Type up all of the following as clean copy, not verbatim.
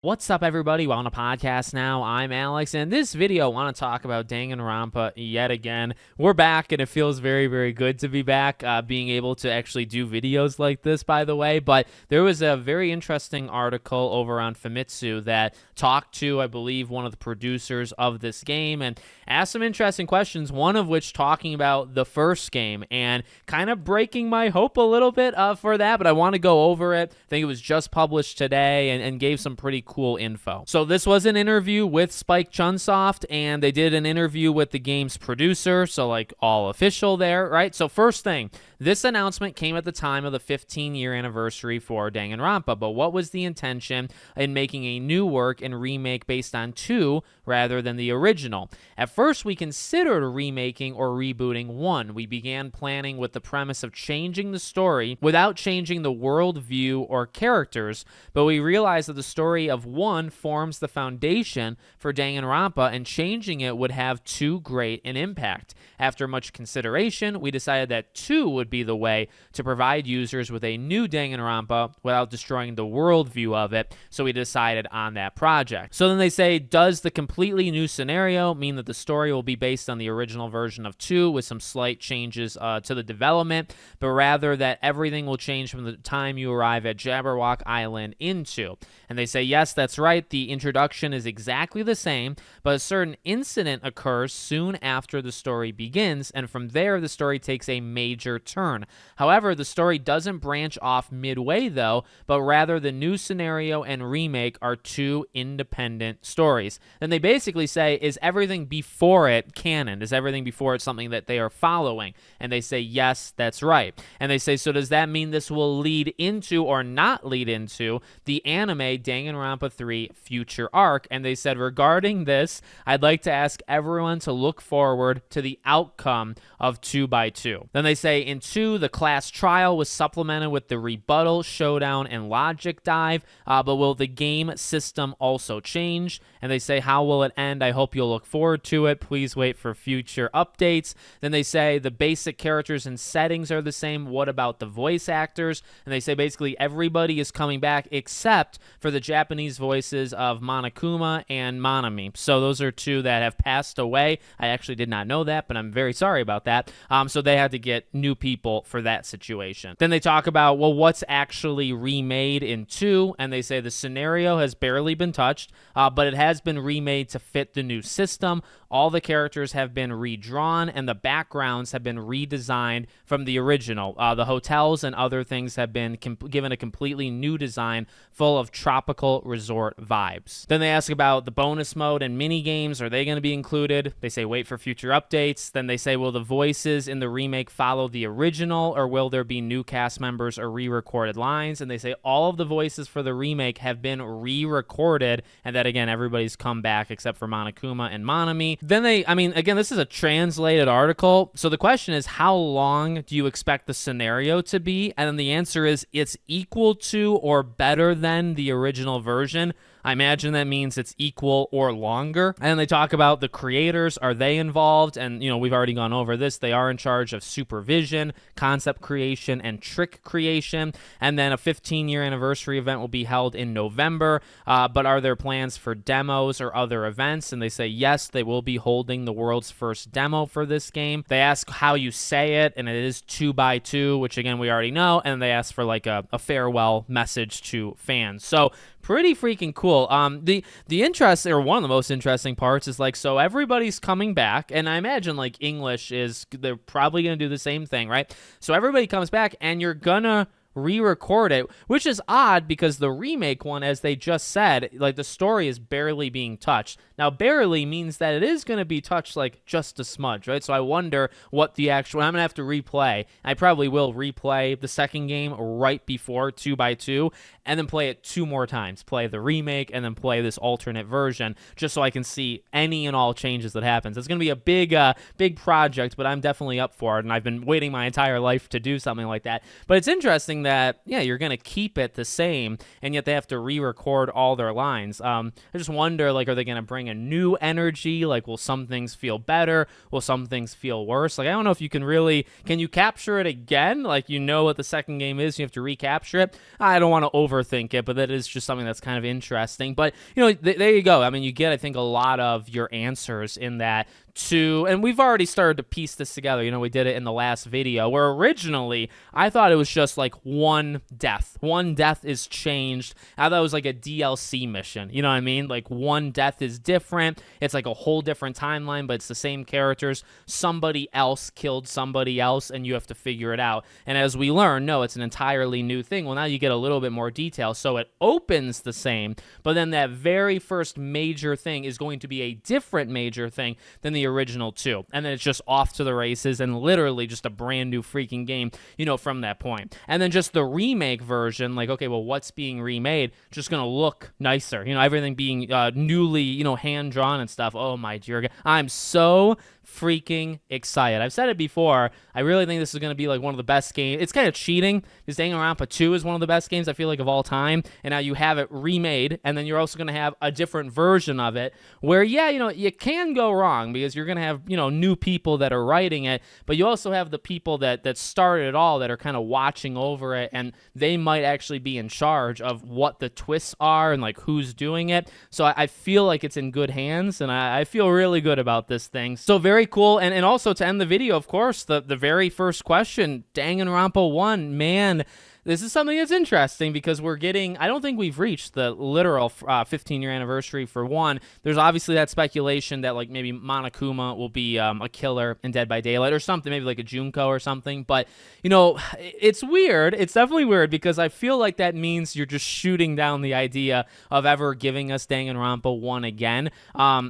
What's up, everybody? We're on a podcast now. I'm Alex, and in this video, I want to talk about Danganronpa yet again. We're back, and it feels very, very good to be back, being able to actually do videos like this, by the way. But there was a very interesting article over on Famitsu that talked to, I believe, one of the producers of this game and asked some interesting questions, one of which talking about the first game and kind of breaking my hope a little bit for that, but I want to go over it. I think it was just published today and gave some pretty cool info. So this was an interview with Spike Chunsoft, and they did an interview with the game's producer, so like all official there, right? So first thing, this announcement came at the time of the 15-year anniversary for Danganronpa, but what was the intention in making a new work and remake based on 2 rather than the original? At first, we considered remaking or rebooting 1. We began planning with the premise of changing the story without changing the worldview or characters, but we realized that the story of 1 forms the foundation for Danganronpa, and changing it would have too great an impact. After much consideration, we decided that 2 would be the way to provide users with a new Danganronpa without destroying the worldview of it, so we decided on that project. So then they say, does the completely new scenario mean that the story will be based on the original version of 2 with some slight changes to the development, but rather that everything will change from the time you arrive at Jabberwock Island in 2? And they say, yes, that's right. The introduction is exactly the same, but a certain incident occurs soon after the story begins, and from there, the story takes a major turn. However, the story doesn't branch off midway, though, but rather the new scenario and remake are 2 independent stories. Then they basically say, is everything before it canon? Is everything before it something that they are following? And they say, yes, that's right. And they say, so does that mean this will lead into or not lead into the anime Danganronpa 3 future arc? And they said, regarding this, I'd like to ask everyone to look forward to the outcome of 2x2. Then they say, in 2, the class trial was supplemented with the rebuttal, showdown, and logic dive, but will the game system also change? And they say, how will it end? I hope you'll look forward to it. Please wait for future updates. Then they say, the basic characters and settings are the same. What about the voice actors? And they say, basically, everybody is coming back except for the Japanese voices of Monokuma and Manami. So those are 2 that have passed away. I actually did not know that, but I'm very sorry about that. So they had to get new people for that situation. Then they talk about, well, what's actually remade in 2? And they say the scenario has barely been touched, but it has been remade to fit the new system. All the characters have been redrawn, and the backgrounds have been redesigned from the original. The hotels and other things have been given a completely new design full of tropical resort vibes. Then they ask about the bonus mode and mini games. Are they going to be included? They say wait for future updates. Then they say, will the voices in the remake follow the original, or will there be new cast members or re-recorded lines? And they say all of the voices for the remake have been re-recorded, and that, again, everybody's come back except for Monokuma and Manami. Then again, this is a translated article, so the question is, how long do you expect the scenario to be? And then the answer is, it's equal to or better than the original version. I imagine that means it's equal or longer. And they talk about the creators. Are they involved? And, we've already gone over this. They are in charge of supervision, concept creation, and trick creation. And then a 15-year anniversary event will be held in November. But are there plans for demos or other events? And they say, yes, they will be holding the world's first demo for this game. They ask how you say it, and it is 2x2, which, again, we already know. And they ask for like a farewell message to fans. So pretty freaking cool. The interest, or one of the most interesting parts, is like, so everybody's coming back, and I imagine like English they're probably gonna do the same thing, right? So everybody comes back, and you're gonna re-record it, which is odd because the remake one, as they just said, like the story is barely being touched. Now, barely means that it is going to be touched like just a smudge, right? So I wonder what the actual, I'm going to have to replay. I probably will replay the second game right before 2x2 and then play it 2 more times, play the remake and then play this alternate version just so I can see any and all changes that happens. It's going to be a big project, but I'm definitely up for it, and I've been waiting my entire life to do something like that. But it's interesting something that, yeah, you're going to keep it the same, and yet they have to re-record all their lines. I just wonder, like, are they going to bring a new energy? Like, will some things feel better? Will some things feel worse? Like, I don't know if you can really, can you capture it again? Like, you know what the second game is, you have to recapture it. I don't want to overthink it, but that is just something that's kind of interesting. But, you know, there you go. I mean, you get, I think, a lot of your answers in that too, and we've already started to piece this together. You know, we did it in the last video where originally I thought it was just like one death. One death is changed. I thought it was like a DLC mission. You know what I mean? Like one death is different. It's like a whole different timeline, but it's the same characters. Somebody else killed somebody else, and you have to figure it out. And as we learn, no, it's an entirely new thing. Well, now you get a little bit more detail. So it opens the same, but then that very first major thing is going to be a different major thing than the original two, and then it's just off to the races and literally just a brand new freaking game, you know, from that point. And then just the remake version, like, okay, well, what's being remade? Just gonna look nicer, you know, everything being newly, you know, hand drawn and stuff. Oh my dear God, I'm so freaking excited. I've said it before. I really think this is going to be like one of the best games. It's kind of cheating because Danganronpa 2 is one of the best games I feel like of all time, and now you have it remade, and then you're also going to have a different version of it where, yeah, you know, you can go wrong because you're going to have, you know, new people that are writing it, but you also have the people that started it all that are kind of watching over it, and they might actually be in charge of what the twists are and like who's doing it. So I feel like it's in good hands, and I feel really good about this thing. So very cool. And also to end the video, of course, the very first question, Danganronpa 1, man, this is something that's interesting because we're getting, I don't think we've reached the literal 15-year anniversary for 1. There's obviously that speculation that like maybe Monokuma will be a killer in Dead by Daylight or something, maybe like a Junko or something. But, you know, it's weird. It's definitely weird because I feel like that means you're just shooting down the idea of ever giving us Danganronpa 1 again,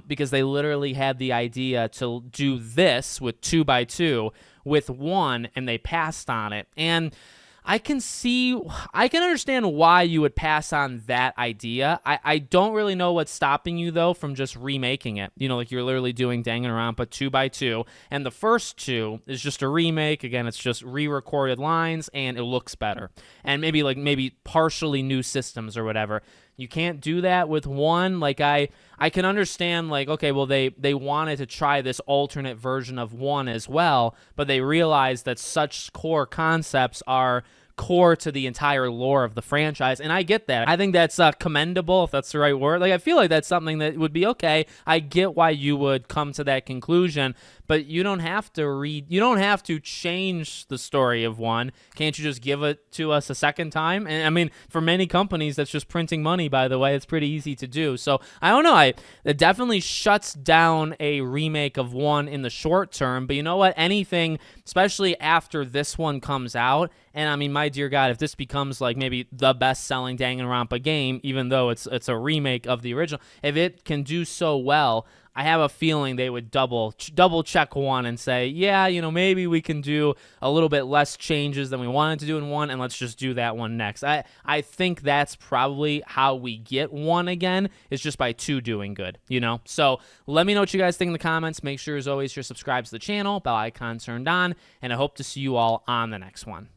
because they literally had the idea to do this with 2x2 with 1, and they passed on it. And I can understand why you would pass on that idea. I don't really know what's stopping you, though, from just remaking it. You know, like you're literally doing Danganronpa 2x2, and the first 2 is just a remake. Again, it's just re-recorded lines, and it looks better. And maybe partially new systems or whatever. You can't do that with 1. Like, I can understand, like, okay, well, they wanted to try this alternate version of 1 as well, but they realized that such core concepts are core to the entire lore of the franchise, and I get that. I think that's commendable, if that's the right word. Like, I feel like that's something that would be okay. I get why you would come to that conclusion, but you don't have to change the story of 1. Can't you just give it to us a second time? And I mean, for many companies, that's just printing money, by the way. It's pretty easy to do. So I don't know. It definitely shuts down a remake of 1 in the short term, but you know what? Anything, especially after this one comes out, and I mean, my dear God, if this becomes like maybe the best-selling Danganronpa game, even though it's a remake of the original, if it can do so well, I have a feeling they would double check 1 and say, yeah, you know, maybe we can do a little bit less changes than we wanted to do in 1, and let's just do that one next. I think that's probably how we get 1 again, is just by 2 doing good, you know? So let me know what you guys think in the comments. Make sure, as always, you're subscribed to the channel, bell icon turned on, and I hope to see you all on the next one.